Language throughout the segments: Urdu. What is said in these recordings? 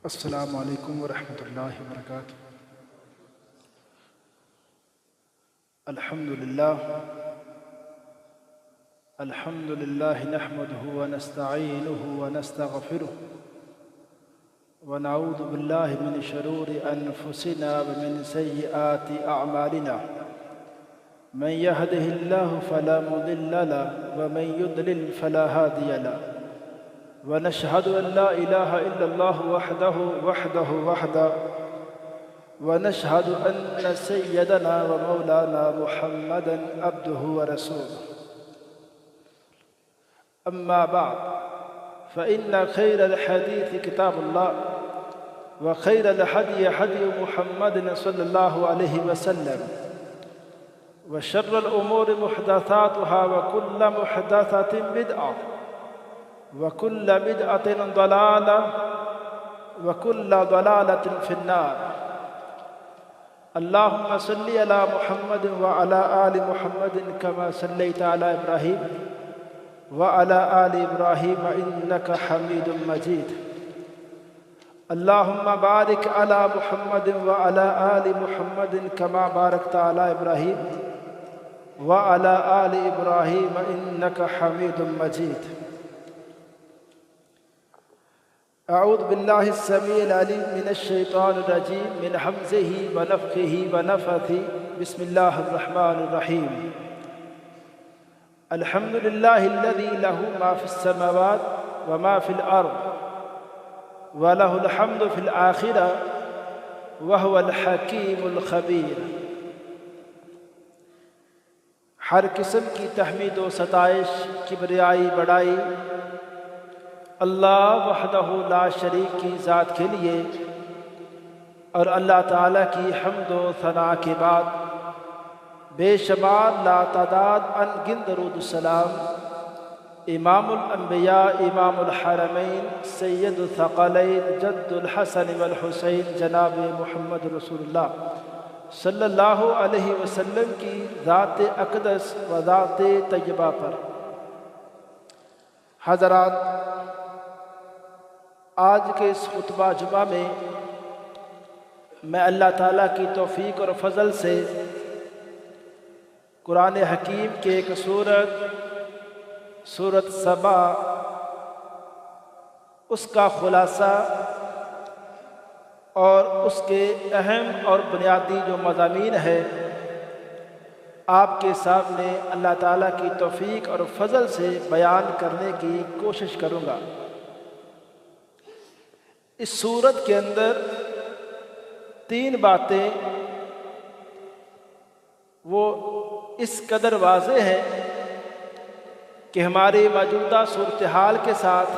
السلام علیکم ورحمۃ اللہ وبرکاتہ۔ الحمد للہ نحمده ونستعینه ونستغفره ونعوذ باللہ من شرور انفسنا ومن سیئات اعمالنا، من يهده الله فلا مضل له ومن يضلل فلا هادي له، ونشهد أن لا إله إلا الله وحده ونشهد أن سيدنا ومولانا محمدا عبده ورسوله. أما بعد فإن خير الحديث كتاب الله، وخير الهدي هدي محمد صلى الله عليه وسلم، وشر الأمور محدثاتها وكل محدثة بدعة وكل بدعة ضلالة وكل ضلالة في النار. اللهم صل على محمد وعلى آل محمد كما صليت على إبراهيم وعلى آل إبراهيم إنك حميد مجيد. اللهم بارك على محمد وعلى آل محمد كما باركت على إبراهيم وعلى آل إبراهيم إنك حميد مجيد. اعوذ باللہ السمیع العلیم من الشیطان الرجیم من حمزہ ونفخہ ونفثہ. بسم اللہ الرحمن الرحیم. الحمد للہ الذی لہ ما فی السماوات وما فی الارض ولہ الحمد فی الآخرہ وہو الحکیم الخبیر. ہر قسم کی تحمید و ستائش، کبریائی، بڑائی اللہ وحدہ لا شریک کی ذات کے لیے، اور اللہ تعالیٰ کی حمد و ثناء کے بعد بے شمار لا تعداد ان گن درود السلام امام الانبیاء، امام الحرمین، سید الثقلین، جد الحسن والحسین، جناب محمد رسول اللہ صلی اللہ علیہ وسلم کی ذات اقدس و ذات طیبہ پر. حضرات، آج کے اس خطبہ جمعہ میں اللہ تعالیٰ کی توفیق اور فضل سے قرآن حکیم کے ایک سورت سبا، اس کا خلاصہ اور اس کے اہم اور بنیادی جو مضامین ہے آپ کے سامنے اللہ تعالیٰ کی توفیق اور فضل سے بیان کرنے کی کوشش کروں گا. اس سورت کے اندر 3 باتیں وہ اس قدر واضح ہیں کہ ہماری موجودہ صورتحال کے ساتھ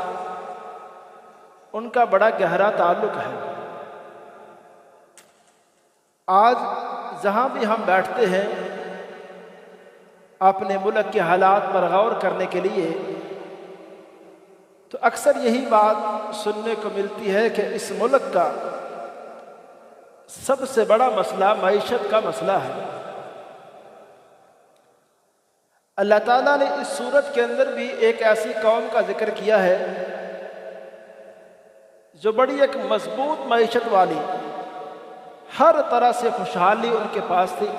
ان کا بڑا گہرا تعلق ہے. آج جہاں بھی ہم بیٹھتے ہیں اپنے ملک کے حالات پر غور کرنے کے لیے، تو اکثر یہی بات سننے کو ملتی ہے کہ اس ملک کا سب سے بڑا مسئلہ معیشت کا مسئلہ ہے. اللہ تعالیٰ نے اس سورت کے اندر بھی ایک ایسی قوم کا ذکر کیا ہے جو بڑی ایک مضبوط معیشت والی، ہر طرح سے خوشحالی ان کے پاس تھی،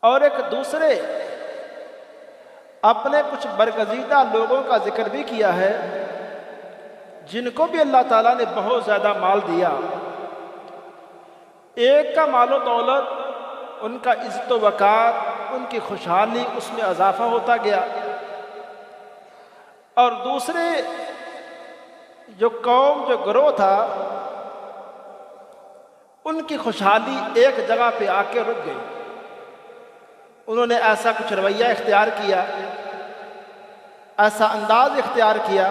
اور ایک دوسرے اپنے کچھ برگزیدہ لوگوں کا ذکر بھی کیا ہے جن کو بھی اللہ تعالیٰ نے بہت زیادہ مال دیا. ایک کا مال و دولت، ان کا عزت و وقار، ان کی خوشحالی، اس میں اضافہ ہوتا گیا، اور دوسرے جو قوم، جو گروہ تھا، ان کی خوشحالی ایک جگہ پہ آ کے رک گئی. انہوں نے ایسا کچھ رویہ اختیار کیا، ایسا انداز اختیار کیا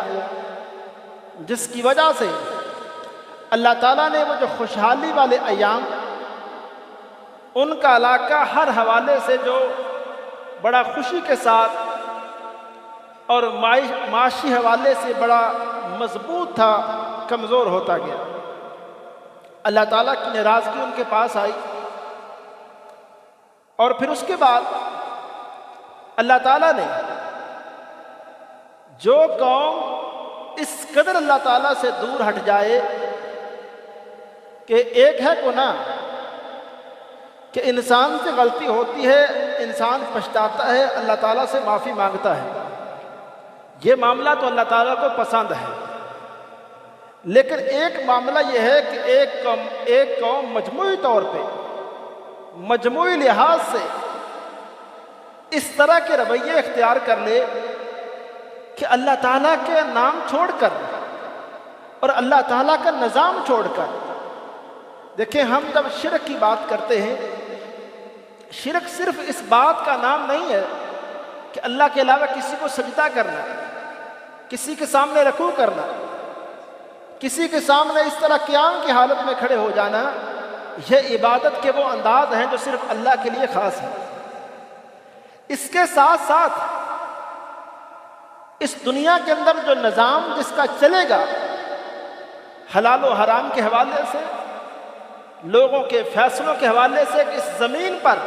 جس کی وجہ سے اللہ تعالیٰ نے وہ جو خوشحالی والے ایام، ان کا علاقہ ہر حوالے سے جو بڑا خوشی کے ساتھ اور معاشی حوالے سے بڑا مضبوط تھا، کمزور ہوتا گیا. اللہ تعالیٰ کی ناراضگی ان کے پاس آئی، اور پھر اس کے بعد اللہ تعالیٰ نے جو قوم اس قدر اللہ تعالیٰ سے دور ہٹ جائے کہ ایک ہے گناہ کہ انسان سے غلطی ہوتی ہے، انسان پچھتاتا ہے، اللہ تعالیٰ سے معافی مانگتا ہے، یہ معاملہ تو اللہ تعالیٰ کو پسند ہے۔ لیکن ایک معاملہ یہ ہے کہ ایک قوم مجموعی طور پہ، مجموعی لحاظ سے اس طرح کے رویے اختیار کر لے کہ اللہ تعالیٰ کے نام چھوڑ کر اور اللہ تعالیٰ کا نظام چھوڑ کر، دیکھیں ہم جب شرک کی بات کرتے ہیں، شرک صرف اس بات کا نام نہیں ہے کہ اللہ کے علاوہ کسی کو سجدہ کرنا، کسی کے سامنے رکوع کرنا، کسی کے سامنے اس طرح قیام کی حالت میں کھڑے ہو جانا، یہ عبادت کے وہ انداز ہیں جو صرف اللہ کے لیے خاص ہیں۔ اس کے ساتھ ساتھ اس دنیا کے اندر جو نظام جس کا چلے گا، حلال و حرام کے حوالے سے، لوگوں کے فیصلوں کے حوالے سے، اس زمین پر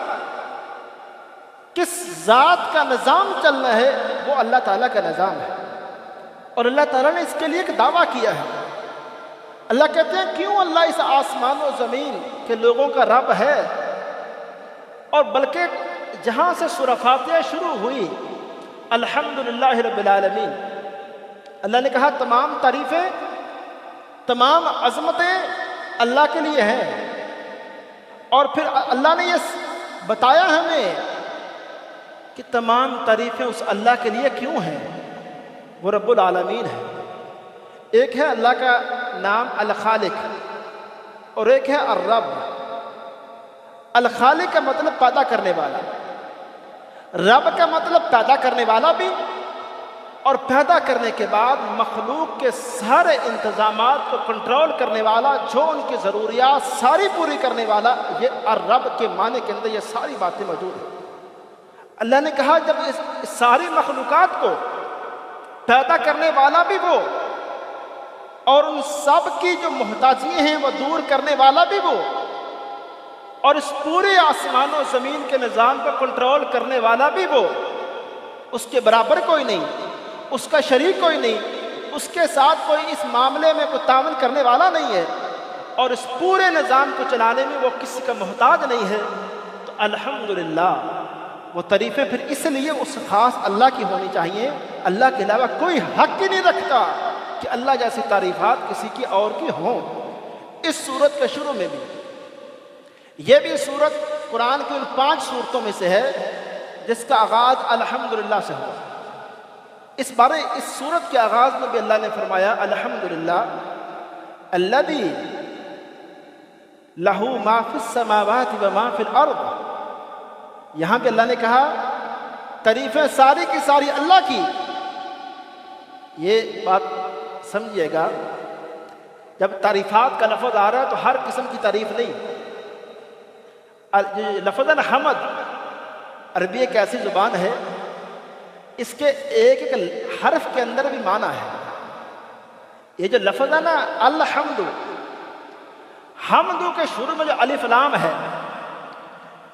کس ذات کا نظام چلنا ہے، وہ اللہ تعالیٰ کا نظام ہے۔ اور اللہ تعالیٰ نے اس کے لیے ایک دعویٰ کیا ہے۔ اللہ کہتے ہیں کیوں اللہ اس آسمان و زمین کے لوگوں کا رب ہے، اور بلکہ جہاں سے سورہ فاتحہ شروع ہوئی، الحمدللہ رب العالمین، اللہ نے کہا تمام تعریفیں، تمام عظمتیں اللہ کے لیے ہیں۔ اور پھر اللہ نے یہ بتایا ہمیں کہ تمام تعریفیں اس اللہ کے لیے کیوں ہیں، وہ رب العالمین ہے۔ ایک ہے اللہ کا نام الخالق اور ایک ہے الرب۔ الخالق کا مطلب پیدا کرنے والا، رب کا مطلب پیدا کرنے والا بھی، اور پیدا کرنے کے بعد مخلوق کے سارے انتظامات کو کنٹرول کرنے والا، جو ان کی ضروریات ساری پوری کرنے والا، یہ الرب کے معنی کے اندر یہ ساری باتیں موجود ہیں۔ اللہ نے کہا جب اس ساری مخلوقات کو پیدا کرنے والا بھی وہ، اور ان سب کی جو محتاجیاں ہیں وہ دور کرنے والا بھی وہ، اور اس پورے آسمان و زمین کے نظام کو کنٹرول کرنے والا بھی وہ، اس کے برابر کوئی نہیں، اس کا شریک کوئی نہیں، اس کے ساتھ کوئی اس معاملے میں کوئی تعاون کرنے والا نہیں ہے، اور اس پورے نظام کو چلانے میں وہ کسی کا محتاج نہیں ہے، تو الحمدللہ وہ تعریفیں پھر اس لیے اس خاص اللہ کی ہونی چاہیے۔ اللہ کے علاوہ کوئی حق ہی نہیں رکھتا کہ اللہ جیسی تعریفات کسی کی اور کی ہوں۔ اس سورت کے شروع میں بھی، یہ بھی سورت قرآن کی ان 5 سورتوں میں سے ہے جس کا آغاز الحمدللہ سے ہوا۔ اس سورت کے آغاز میں بھی اللہ نے فرمایا الحمدللہ الذی لہ ما فی السماوات و ما فی الارض۔ یہاں پہ اللہ نے کہا تعریفیں ساری کی ساری اللہ کی۔ یہ بات سمجھیے گا، جب تعریفات کا لفظ آ رہا ہے تو ہر قسم کی تعریف نہیں۔ لفظ حمد عربی ایک ایسی زبان ہے، اس کے ایک ایک حرف کے اندر بھی معنی ہے۔ یہ جو لفظ ہے نا الحمد، حمد کے شروع میں جو الف لام ہے،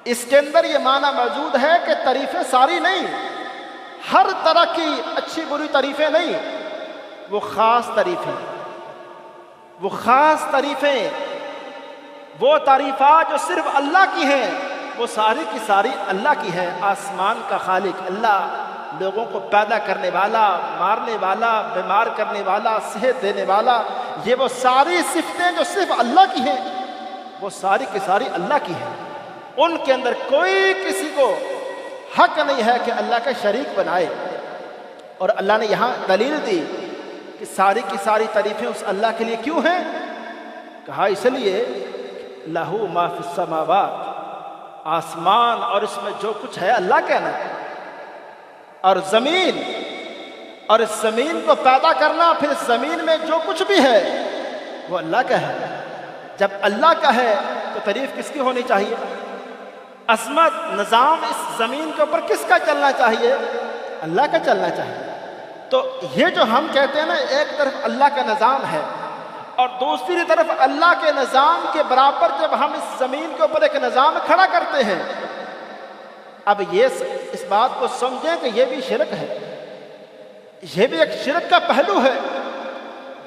اس کے اندر یہ معنی موجود ہے کہ تعریفیں ساری نہیں، ہر طرح کی اچھی بری تعریفیں نہیں، وہ خاص تعریفیں، وہ خاص تعریفیں، وہ تعریفات جو صرف اللہ کی ہیں، وہ ساری کی ساری اللہ کی ہے۔ آسمان کا خالق اللہ، لوگوں کو پیدا کرنے والا، مارنے والا، بیمار کرنے والا، صحت دینے والا، یہ وہ ساری صفتیں جو صرف اللہ کی ہیں، وہ ساری کی ساری اللہ کی ہیں۔ ان کے اندر کوئی کسی کو حق نہیں ہے کہ اللہ کا شریک بنائے۔ اور اللہ نے یہاں دلیل دی کہ ساری کی ساری تعریفیں اس اللہ کے لیے کیوں ہیں، کہا اس لیے لہو ما فی السماوات، آسمان اور اس میں جو کچھ ہے اللہ کا ہے، اور زمین، اور اس زمین کو پیدا کرنا، پھر اس زمین میں جو کچھ بھی ہے وہ اللہ کا ہے۔ جب اللہ کا ہے تو تعریف کس کی ہونی چاہیے؟ عظمت، نظام اس زمین کے اوپر کس کا چلنا چاہیے؟ اللہ کا چلنا چاہیے۔ تو یہ جو ہم کہتے ہیں نا، ایک طرف اللہ کا نظام ہے اور دوسری طرف اللہ کے نظام کے برابر جب ہم اس زمین کے اوپر ایک نظام کھڑا کرتے ہیں، اب یہ اس بات کو سمجھیں کہ یہ بھی شرک ہے، یہ بھی ایک شرک کا پہلو ہے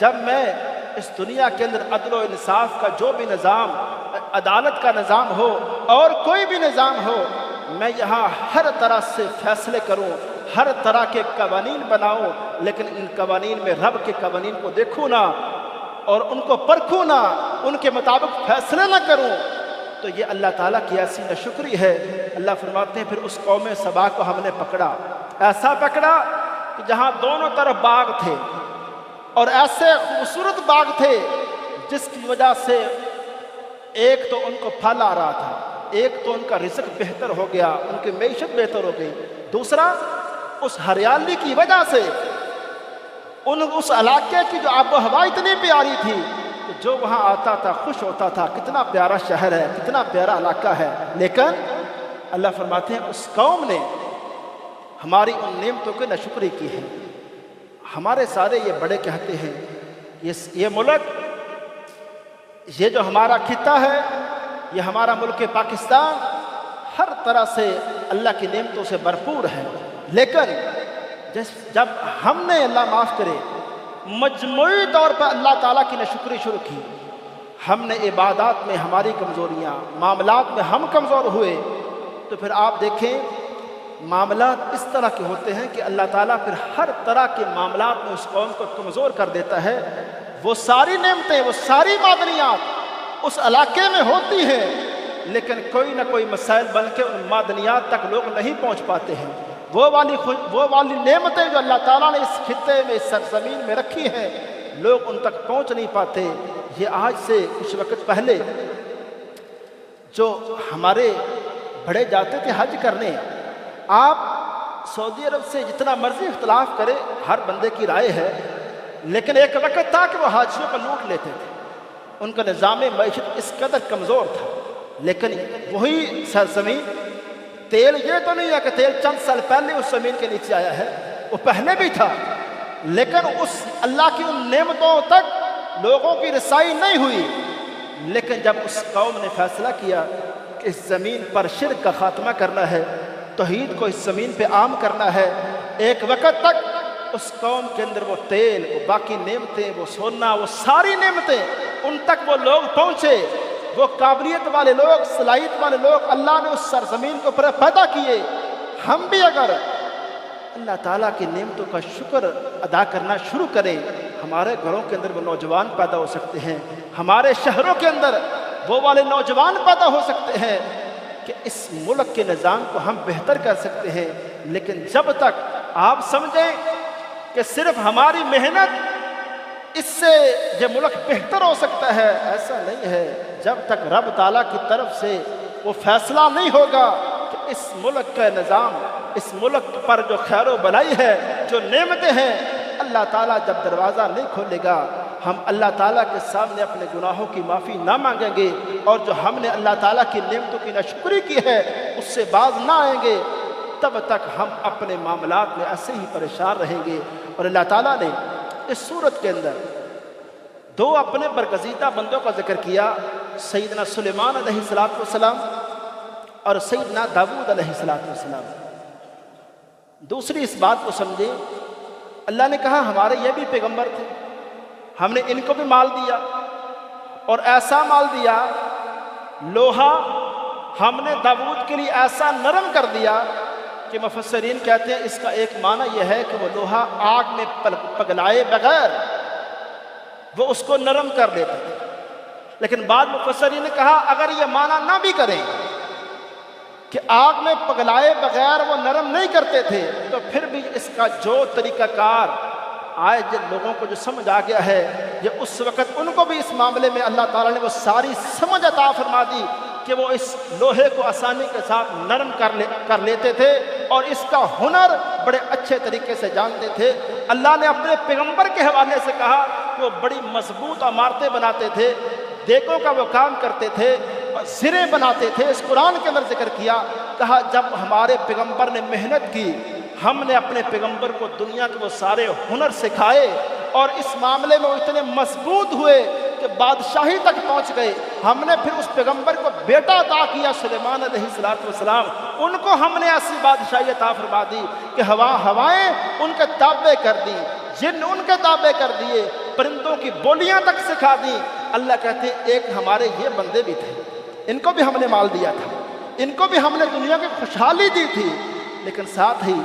جب میں اس دنیا کے اندر عدل و انصاف کا جو بھی نظام، عدالت کا نظام ہو اور کوئی بھی نظام ہو، میں یہاں ہر طرح سے فیصلے کروں، ہر طرح کے قوانین بناؤں، لیکن ان قوانین میں رب کے قوانین کو دیکھوں نہ اور ان کو پرکھوں نہ، ان کے مطابق فیصلے نہ کروں، تو یہ اللہ تعالیٰ کی ایسی ناشکری ہے۔ اللہ فرماتے ہیں پھر اس قوم سبا کو ہم نے پکڑا، ایسا پکڑا کہ جہاں دونوں طرف باغ تھے اور ایسے خوبصورت باغ تھے جس کی وجہ سے ایک تو ان کو پھل آ رہا تھا، ایک تو ان کا رزق بہتر ہو گیا، ان کی معیشت بہتر ہو گئی، دوسرا اس ہریالی کی وجہ سے اس علاقے کی جو آب و ہوا اتنی پیاری تھی کہ جو وہاں آتا تھا خوش ہوتا تھا، کتنا پیارا شہر ہے، کتنا پیارا علاقہ ہے۔ لیکن اللہ فرماتے ہیں اس قوم نے ہماری ان نعمتوں کی ناشکری کی ہے۔ ہمارے سارے یہ بڑے کہتے ہیں یہ ملک، یہ جو ہمارا خطہ ہے، یہ ہمارا ملک پاکستان ہر طرح سے اللہ کی نعمتوں سے بھرپور ہے، لیکن جب ہم نے اللہ معاف کرے مجموعی طور پر اللہ تعالیٰ کی ناشکری شروع کی، ہم نے عبادات میں ہماری کمزوریاں، معاملات میں ہم کمزور ہوئے، تو پھر آپ دیکھیں معاملات اس طرح کے ہوتے ہیں کہ اللہ تعالیٰ پھر ہر طرح کے معاملات میں اس قوم کو کمزور کر دیتا ہے۔ وہ ساری نعمتیں، وہ ساری معدنیات اس علاقے میں ہوتی ہیں، لیکن کوئی نہ کوئی مسائل بن کے ان معدنیات تک لوگ نہیں پہنچ پاتے ہیں۔ وہ والی نعمتیں جو اللہ تعالیٰ نے اس خطے میں، اس سرزمین میں رکھی ہیں، لوگ ان تک پہنچ نہیں پاتے۔ یہ آج سے کچھ وقت پہلے جو ہمارے بڑے جاتے تھے حج کرنے، آپ سعودی عرب سے جتنا مرضی اختلاف کرے، ہر بندے کی رائے ہے، لیکن ایک وقت تھا کہ وہ حاجیوں کو لوٹ لیتے تھے، ان کا نظام معیشت اس قدر کمزور تھا۔ لیکن وہی سرزمین، تیل یہ تو نہیں ہے کہ تیل چند سال پہلے اس زمین کے نیچے آیا ہے، وہ پہلے بھی تھا، لیکن اس اللہ کی ان نعمتوں تک لوگوں کی رسائی نہیں ہوئی۔ لیکن جب اس قوم نے فیصلہ کیا کہ اس زمین پر شرک کا خاتمہ کرنا ہے، توحید کو اس زمین پہ عام کرنا ہے، ایک وقت تک اس قوم کے اندر وہ تیل، وہ باقی نعمتیں، وہ سونا، وہ ساری نعمتیں ان تک وہ لوگ پہنچے، وہ قابلیت والے لوگ، صلاحیت والے لوگ اللہ نے اس سرزمین کو پیدا کیے۔ ہم بھی اگر اللہ تعالیٰ کی نعمتوں کا شکر ادا کرنا شروع کریں، ہمارے گھروں کے اندر وہ نوجوان پیدا ہو سکتے ہیں، ہمارے شہروں کے اندر وہ والے نوجوان پیدا ہو سکتے ہیں کہ اس ملک کے نظام کو ہم بہتر کر سکتے ہیں۔ لیکن جب تک آپ سمجھیں کہ صرف ہماری محنت اس سے یہ ملک بہتر ہو سکتا ہے، ایسا نہیں ہے۔ جب تک رب تعالیٰ کی طرف سے وہ فیصلہ نہیں ہوگا کہ اس ملک کا نظام، اس ملک پر جو خیر و بلائی ہے، جو نعمتیں ہیں، اللہ تعالیٰ جب دروازہ نہیں کھولے گا، ہم اللہ تعالیٰ کے سامنے اپنے گناہوں کی معافی نہ مانگیں گے، اور جو ہم نے اللہ تعالیٰ کی نعمتوں کی ناشکری کی ہے اس سے باز نہ آئیں گے، تب تک ہم اپنے معاملات میں ایسے ہی پریشان رہیں گے۔ اور اللہ تعالیٰ نے اس صورت کے اندر دو اپنے برگزیدہ بندوں کا ذکر کیا، سیدنا سلیمان علیہ السلام اور سیدنا داؤد علیہ السلام۔ دوسری اس بات کو سمجھیں، اللہ نے کہا ہمارے یہ بھی پیغمبر تھے، ہم نے ان کو بھی مال دیا، اور ایسا مال دیا، لوہا ہم نے داؤد کے لیے ایسا نرم کر دیا کہ مفسرین کہتے ہیں اس کا ایک معنی یہ ہے کہ وہ لوہا آگ میں پگھلائے بغیر وہ اس کو نرم کر دیتے تھے۔ لیکن بعض مفسرین نے کہا اگر یہ معنی نہ بھی کریں کہ آگ میں پگھلائے بغیر وہ نرم نہیں کرتے تھے، تو پھر بھی اس کا جو طریقہ کار آج جن لوگوں کو جو سمجھ آ گیا ہے، یہ اس وقت ان کو بھی اس معاملے میں اللہ تعالیٰ نے وہ ساری سمجھ عطا فرما دی کہ وہ اس لوہے کو آسانی کے ساتھ نرم کر لیتے تھے، اور اس کا ہنر بڑے اچھے طریقے سے جانتے تھے۔ اللہ نے اپنے پیغمبر کے حوالے سے کہا کہ وہ بڑی مضبوط عمارتیں بناتے تھے، دیگوں کا وہ کام کرتے تھے، سرے بناتے تھے۔ اس قرآن کے اندر ذکر کیا، کہا جب ہمارے پیغمبر نے محنت کی، ہم نے اپنے پیغمبر کو دنیا کے وہ سارے ہنر سکھائے، اور اس معاملے میں وہ اتنے مضبوط ہوئے کہ بادشاہی تک پہنچ گئے۔ ہم نے پھر اس پیغمبر کو بیٹا عطا کیا سلیمان علیہ السلام، ان کو ہم نے ایسی بادشاہی عطا فرما دی کہ ہوائیں ان کے تابع کر دی، جن ان کے تابع کر دیے، پرندوں کی بولیاں تک سکھا دی۔ اللہ کہتے ہیں ایک ہمارے یہ بندے بھی تھے، ان کو بھی ہم نے مال دیا تھا، ان کو بھی ہم نے دنیا کی خوشحالی دی تھی، لیکن ساتھ ہی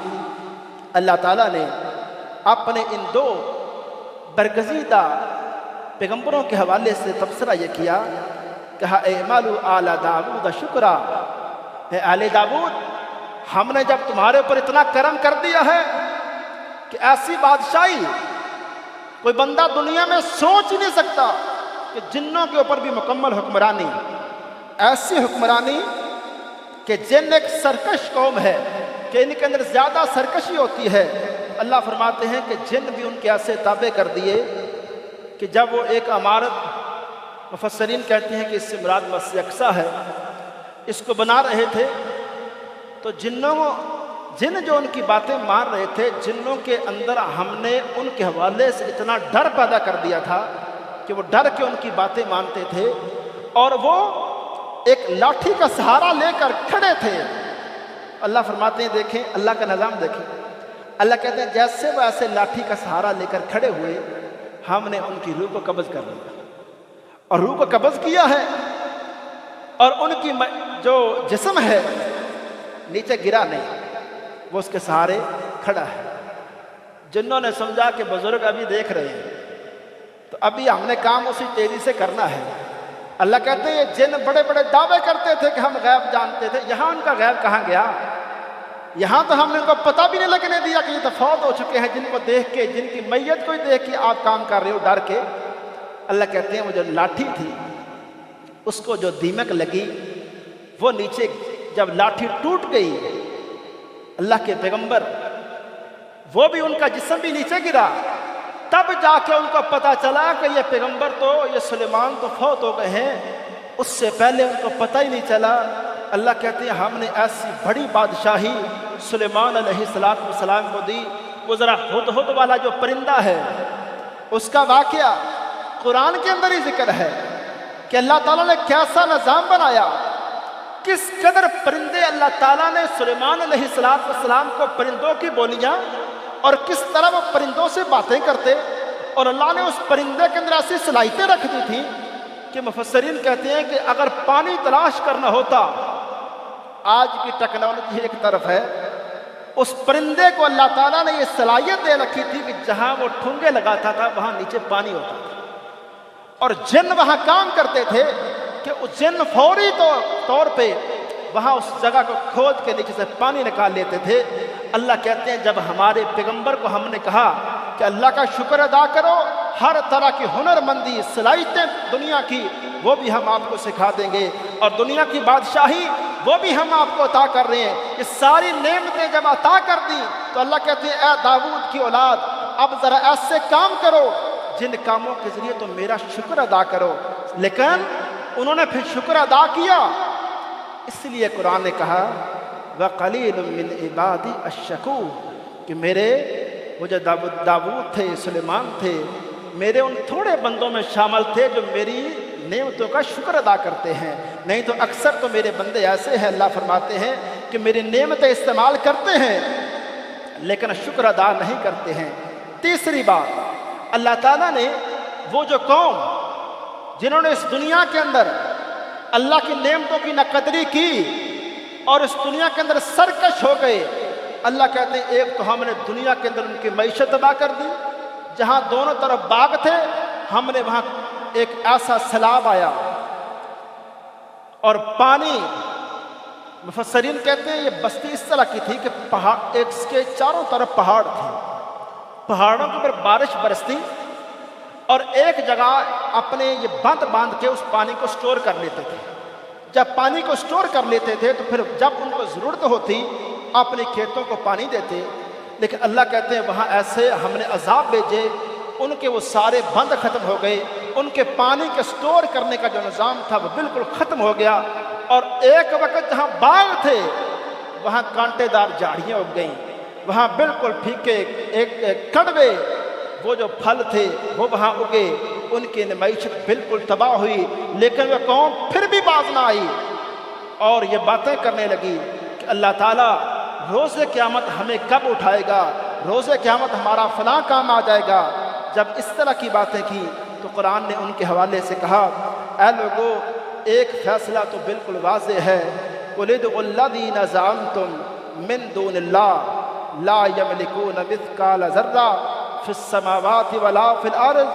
اللہ تعالیٰ نے اپنے ان دو برگزیدہ پیغمبروں کے حوالے سے تبصرہ یہ کیا، کہا اعملوا آل داود شکرا، اے آل داود ہم نے جب تمہارے اوپر اتنا کرم کر دیا ہے کہ ایسی بادشاہی کوئی بندہ دنیا میں سوچ ہی نہیں سکتا کہ جنوں کے اوپر بھی مکمل حکمرانی، ایسی حکمرانی کہ جن ایک سرکش قوم ہے کہ ان کے اندر زیادہ سرکشی ہوتی ہے۔ اللہ فرماتے ہیں کہ جن بھی ان کے ایسے تابع کر دیے کہ جب وہ ایک عمارت، مفسرین کہتے ہیں کہ اس سے مراد مسجد اقصیٰ ہے، اس کو بنا رہے تھے تو جن جو ان کی باتیں مان رہے تھے، جنوں کے اندر ہم نے ان کے حوالے سے اتنا ڈر پیدا کر دیا تھا کہ وہ ڈر کے ان کی باتیں مانتے تھے، اور وہ ایک لاٹھی کا سہارا لے کر کھڑے تھے۔ اللہ فرماتے ہیں دیکھیں اللہ کا نظام دیکھیں، اللہ کہتے ہیں جیسے وہ ایسے لاٹھی کا سہارا لے کر کھڑے ہوئے، ہم نے ان کی روح کو قبض کر لیا، اور روح کو قبض کیا ہے، اور ان کی جو جسم ہے نیچے گرا نہیں، وہ اس کے سہارے کھڑا ہے۔ جنہوں نے سمجھا کہ بزرگ ابھی دیکھ رہے ہیں تو ابھی ہم نے کام اسی تیزی سے کرنا ہے۔ اللہ کہتے ہیں یہ جن بڑے بڑے دعوے کرتے تھے کہ ہم غیب جانتے تھے، یہاں ان کا غیب کہاں گیا؟ یہاں تو ہم نے ان کو پتہ بھی نہیں لگنے دیا کہ یہ تو فوت ہو چکے ہیں، جن کو دیکھ کے، جن کی میت کو ہی دیکھ کے آپ کام کر رہے ہو ڈر کے۔ اللہ کہتے ہیں وہ جو لاٹھی تھی اس کو جو دیمک لگی، وہ نیچے جب لاٹھی ٹوٹ گئی، اللہ کے پیغمبر وہ بھی ان کا جسم بھی نیچے گرا، تب جا کے ان کو پتہ چلا کہ یہ پیغمبر تو، یہ سلیمان تو فوت ہو گئے ہیں، اس سے پہلے ان کو پتہ ہی نہیں چلا۔ اللہ کہتے ہیں ہم نے ایسی بڑی بادشاہی سلیمان علیہ السلام کو دی۔ وہ ذرا ہدہد والا جو پرندہ ہے اس کا واقعہ قرآن کے اندر ہی ذکر ہے کہ اللہ تعالیٰ نے کیسا نظام بنایا، کس قدر پرندے اللہ تعالیٰ نے سلیمان علیہ السلام کو پرندوں کی بولیاں، اور کس طرح وہ پرندوں سے باتیں کرتے، اور اللہ نے اس پرندے کے اندر ایسی صلاحیتیں رکھ دی تھیں کہ مفسرین کہتے ہیں کہ اگر پانی تلاش کرنا ہوتا، آج کی ٹیکنالوجی ایک طرف ہے، اس پرندے کو اللہ تعالیٰ نے یہ صلاحیت دے رکھی تھی کہ جہاں وہ ٹھونگے لگاتا تھا وہاں نیچے پانی ہوتا تھا، اور جن وہاں کام کرتے تھے کہ اس جن فوری طور پہ وہاں اس جگہ کو کھود کے نیچے سے پانی نکال لیتے تھے۔ اللہ کہتے ہیں جب ہمارے پیغمبر کو ہم نے کہا کہ اللہ کا شکر ادا کرو، ہر طرح کی ہنر مندی، صلاحیتیں دنیا کی وہ بھی ہم آپ کو سکھا دیں گے، اور دنیا کی بادشاہی وہ بھی ہم آپ کو عطا کر رہے ہیں، یہ ساری نعمتیں جب عطا کر دی تو اللہ کہتے ہیں اے داؤد کی اولاد اب ذرا ایسے کام کرو جن کاموں کے ذریعے تم میرا شکر ادا کرو۔ لیکن انہوں نے پھر شکر ادا کیا، اس لیے قرآن نے کہا وَقَلِيلٌ مِّنْ عِبَادِي الشَّكُورُ، کہ میرے وہ جو داؤد تھے، سلیمان تھے، میرے ان تھوڑے بندوں میں شامل تھے جو میری نعمتوں کا شکر ادا کرتے ہیں، نہیں تو اکثر تو میرے بندے ایسے ہیں، اللہ فرماتے ہیں کہ میری نعمتیں استعمال کرتے ہیں لیکن شکر ادا نہیں کرتے ہیں۔ تیسری بات، اللہ تعالیٰ نے وہ جو قوم جنہوں نے اس دنیا کے اندر اللہ کی نعمتوں کی ناقدری کی اور اس دنیا کے اندر سرکش ہو گئے، اللہ کہتے ہیں ایک تو ہم نے دنیا کے اندر ان کی معیشت تباہ کر دی، جہاں دونوں طرف باغ تھے ہم نے وہاں ایک ایسا سیلاب آیا اور پانی، مفسرین کہتے ہیں یہ بستی اس طرح کی تھی کہ اس کے چاروں طرف پہاڑ تھے، پہاڑوں کے اوپر بارش برستی اور ایک جگہ اپنے یہ بند باندھ کے اس پانی کو سٹور کر لیتے تھے۔ جب پانی کو سٹور کر لیتے تھے تو پھر جب ان کو ضرورت ہوتی اپنے کھیتوں کو پانی دیتے، لیکن اللہ کہتے ہیں وہاں ایسے ہم نے عذاب بھیجے، ان کے وہ سارے بند ختم ہو گئے، ان کے پانی کے سٹور کرنے کا جو نظام تھا وہ بالکل ختم ہو گیا، اور ایک وقت جہاں باغ تھے وہاں کانٹے دار جھاڑیاں اگ گئیں، وہاں بالکل پھیکے ایک کڑوے وہ جو پھل تھے وہ وہاں اگے، ان کی معیشت بالکل تباہ ہوئی، لیکن وہ قوم پھر بھی باز نہ آئی اور یہ باتیں کرنے لگی کہ اللہ تعالیٰ روز قیامت ہمیں کب اٹھائے گا، روز قیامت ہمارا فلاں کام آ جائے گا۔ جب اس طرح کی باتیں کی تو قرآن نے ان کے حوالے سے کہا اے لوگو ایک فیصلہ تو بالکل واضح ہے قُلِ ادْعُوا الَّذِينَ زَعَمْتُم مِّن دُونِ اللَّهِ لَا يَمْلِكُونَ مِثْقَالَ ذَرَّةٍ فِي السَّمَاوَاتِ وَلَا فِي الْأَرْضِ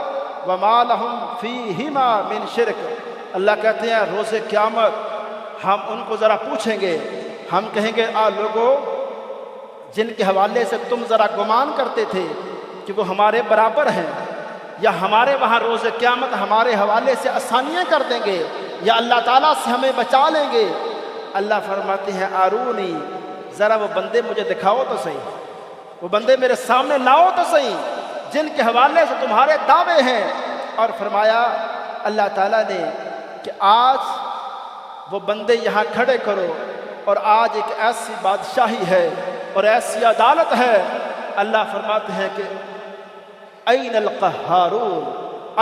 وَمَا لَهُمْ فِيهِمَا مِنْ شِرْكٍ۔ اللہ کہتے ہیں روز قیامت ہم ان کو ذرا پوچھیں گے، ہم کہیں گے لوگو جن کے حوالے سے تم ذرا گمان کرتے تھے کہ وہ ہمارے برابر ہیں یا ہمارے وہاں روز قیامت ہمارے حوالے سے آسانیاں کر دیں گے یا اللہ تعالیٰ سے ہمیں بچا لیں گے، اللہ فرماتے ہیں آرونی، ذرا وہ بندے مجھے دکھاؤ تو صحیح، وہ بندے میرے سامنے لاؤ تو صحیح جن کے حوالے سے تمہارے دعوے ہیں۔ اور فرمایا اللہ تعالیٰ نے کہ آج وہ بندے یہاں کھڑے کرو، اور آج ایک ایسی بادشاہی ہے اور ایسی عدالت ہے، اللہ فرماتے ہیں کہ این القہارون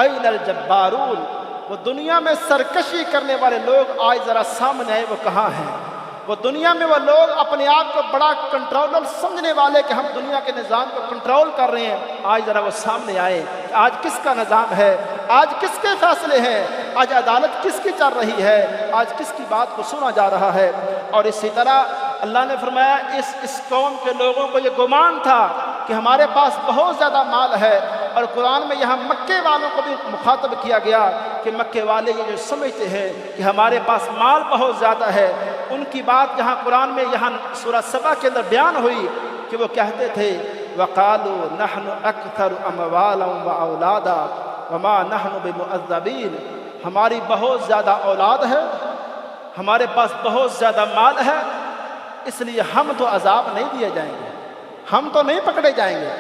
این الجبارون، وہ دنیا میں سرکشی کرنے والے لوگ آج ذرا سامنے آئے، وہ کہاں ہیں؟ وہ دنیا میں وہ لوگ اپنے آپ کو بڑا کنٹرولر سمجھنے والے کہ ہم دنیا کے نظام کو کنٹرول کر رہے ہیں، آج ذرا وہ سامنے آئے کہ آج کس کا نظام ہے، آج کس کے فیصلے ہیں، آج عدالت کس کی چل رہی ہے، آج کس کی بات کو سنا جا رہا ہے۔ اور اسی طرح اللہ نے فرمایا اس قوم کے لوگوں کو یہ گمان تھا کہ ہمارے پاس بہت زیادہ مال ہے، اور قرآن میں یہاں مکے والوں کو بھی مخاطب کیا گیا کہ مکے والے یہ جو سمجھتے ہیں کہ ہمارے پاس مال بہت زیادہ ہے، ان کی بات یہاں قرآن میں یہاں سورہ سبا کے اندر بیان ہوئی کہ وہ کہتے تھے وَقَالُوا نَحْنُ أَكْثَرُ أَمْوَالًا وَأَوْلَادًا وَمَا نَحْنُ بِمُعَذَّبِينَ، ہماری بہت زیادہ اولاد ہے، ہمارے پاس بہت زیادہ مال ہے، اس لیے ہم تو عذاب نہیں دیے جائیں گے، ہم تو نہیں پکڑے جائیں گے۔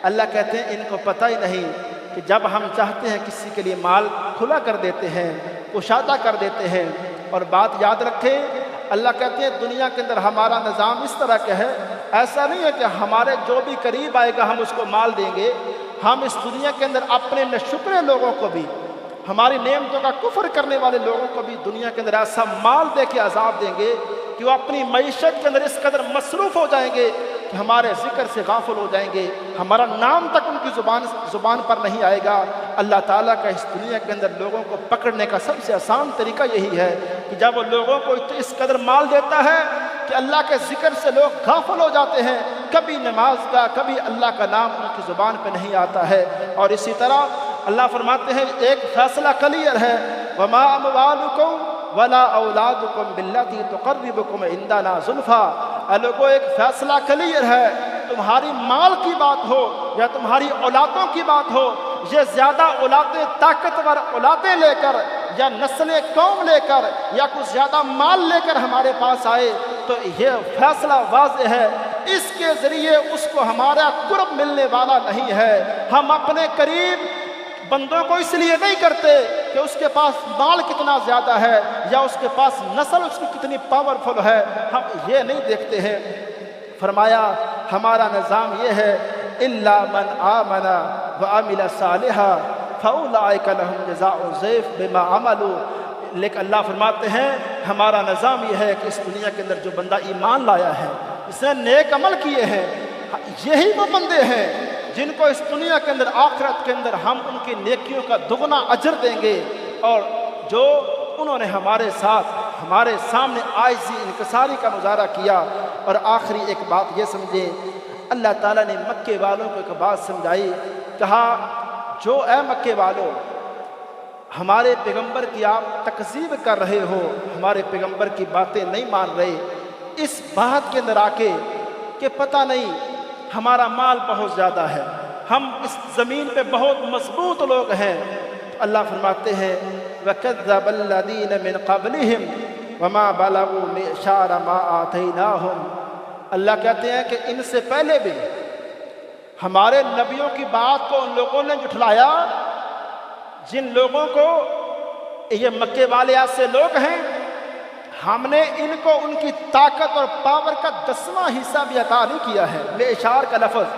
اللہ کہتے ہیں ان کو پتہ ہی نہیں کہ جب ہم چاہتے ہیں کسی کے لیے مال کھلا کر دیتے ہیں، کشادہ کر دیتے ہیں۔ اور بات یاد رکھیں، اللہ کہتے ہیں دنیا کے اندر ہمارا نظام اس طرح کا ہے، ایسا نہیں ہے کہ ہمارے جو بھی قریب آئے گا ہم اس کو مال دیں گے، ہم اس دنیا کے اندر اپنے ناشکرے لوگوں کو بھی، ہماری نعمتوں کا کفر کرنے والے لوگوں کو بھی دنیا کے اندر ایسا مال دے کے عذاب دیں گے کہ وہ اپنی معیشت کے اندر اس قدر مصروف ہو جائیں گے کہ ہمارے ذکر سے غافل ہو جائیں گے، ہمارا نام تک ان کی زبان پر نہیں آئے گا۔ اللہ تعالیٰ کا اس دنیا کے اندر لوگوں کو پکڑنے کا سب سے آسان طریقہ یہی ہے کہ جب وہ لوگوں کو اس قدر مال دیتا ہے کہ اللہ کے ذکر سے لوگ غافل ہو جاتے ہیں، کبھی نماز کا کبھی اللہ کا نام ان کی زبان پہ نہیں آتا ہے۔ اور اسی طرح اللہ فرماتے ہیں ایک فیصلہ کلیئر ہے وَمَا أَمْوَالُكُمْ وَلَا أَوْلَادُكُمْ بِالَّتِي تُقَرِّبُكُمْ عِنْدَنَا زُلْفَىٰ، لوگوں ایک فیصلہ کلیئر ہے، تمہاری مال کی بات ہو یا تمہاری اولادوں کی بات ہو، یہ زیادہ اولادیں طاقتور اولادیں لے کر یا نسل قوم لے کر یا کچھ زیادہ مال لے کر ہمارے پاس آئے تو یہ فیصلہ واضح ہے، اس کے ذریعے اس کو ہمارا قرب ملنے والا نہیں ہے۔ ہم اپنے قریب بندوں کو اس لیے نہیں کرتے کہ اس کے پاس مال کتنا زیادہ ہے یا اس کے پاس نسل اس کی کتنی پاورفل ہے، ہم یہ نہیں دیکھتے ہیں۔ فرمایا ہمارا نظام یہ ہے إِلَّا مَنْ آمَنَ وَعَمِلَ صَالِحًا فَأُولَٰئِكَ لَهُمْ جَزَاءُ الضِّعْفِ بِمَا عَمَلُوا، لیکن اللہ فرماتے ہیں ہمارا نظام یہ ہے کہ اس دنیا کے اندر جو بندہ ایمان لایا ہے، اس نے نیک عمل کیے ہیں، یہی وہ بندے ہیں جن کو اس دنیا کے اندر آخرت کے اندر ہم ان کی نیکیوں کا دگنا اجر دیں گے، اور جو انہوں نے ہمارے ساتھ ہمارے سامنے عاجزی انکساری کا مظاہرہ کیا۔ اور آخری ایک بات یہ سمجھیں، اللہ تعالیٰ نے مکے والوں کو ایک بات سمجھائی، کہا جو اے مکے والوں ہمارے پیغمبر کی آپ تکذیب کر رہے ہو، ہمارے پیغمبر کی باتیں نہیں مان رہے، اس بات کے اندر آ کے کہ پتہ نہیں ہمارا مال بہت زیادہ ہے، ہم اس زمین پہ بہت مضبوط لوگ ہیں، تو اللہ فرماتے ہیں وَكَذَّبَ الَّذِينَ مِن قَبْلِهِمْ وَمَا بَلَغُوا مِعْشَارَ مَا آتَيْنَاهُمْ، اللہ کہتے ہیں کہ ان سے پہلے بھی ہمارے نبیوں کی بات کو ان لوگوں نے جھٹلایا جن لوگوں کو یہ مکے والے ایسے لوگ ہیں ہم نے ان کو ان کی طاقت اور پاور کا 10واں حصہ بھی عطا نہیں کیا ہے۔ معشار کا لفظ،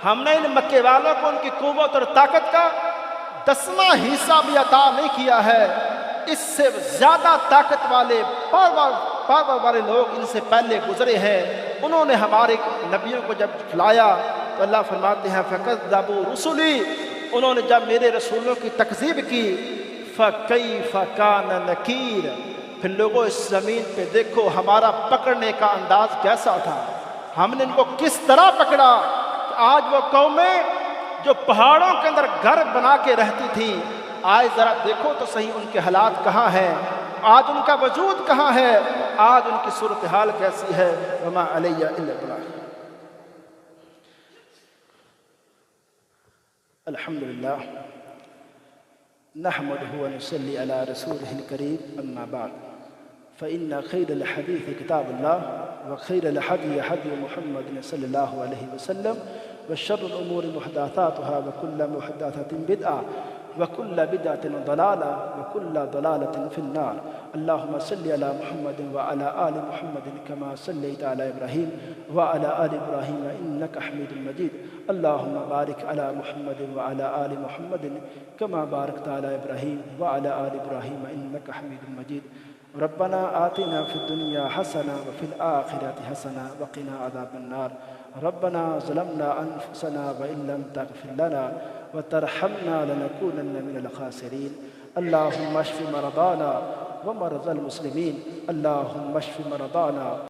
ہم نے ان مکے والوں کو ان کی قوت اور طاقت کا 10واں حصہ بھی عطا نہیں کیا ہے۔ اس سے زیادہ طاقت والے پاور والے لوگ ان سے پہلے گزرے ہیں، انہوں نے ہمارے نبیوں کو جب کھلایا تو اللہ فرماتے ہیں فَكَذَّبُوا رُسُلِي، انہوں نے جب میرے رسولوں کی تکذیب کی فَكَيْفَ كَانَ نَكِيرٌ، پھر لوگوں اس زمین پہ دیکھو ہمارا پکڑنے کا انداز کیسا تھا، ہم نے ان کو کس طرح پکڑا۔ آج وہ قومیں جو پہاڑوں کے اندر گھر بنا کے رہتی تھیں، آج ذرا دیکھو تو صحیح ان کے حالات کہاں ہیں، آج ان کا وجود کہاں ہے، آج ان کی صورتحال کیسی ہے۔ وَمَا عَلَيَّ إِلَّا الْبَلَاغُ۔ الحمدللہ نحمده ونصلي على رسوله الكريم، أما بعد فإن خير الحديث كتاب الله وخير الهدي هدي محمد صلى الله عليه وسلم وشر الأمور محدثاتها وكل محدثة بدعة وكل بدعة ضلالة وكل ضلالة في النار۔ اللهم صل على محمد وعلى آل محمد كما صليت على إبراهيم وعلى آل إبراهيم إنك حميد مجيد۔ اللهم بارك على محمد وعلى آل محمد كما باركت على إبراهيم وعلى آل إبراهيم إنك حميد مجيد۔ ربنا آتنا في الدنيا حسنة وفي الآخرة حسنة وقنا عذاب النار۔ ربنا ظلمنا أنفسنا وإن لم تغفر لنا وترحمنا لنكونن من الخاسرين۔ اللهم اشف مرضانا ومرضى المسلمين، اللهم اشف مرضانا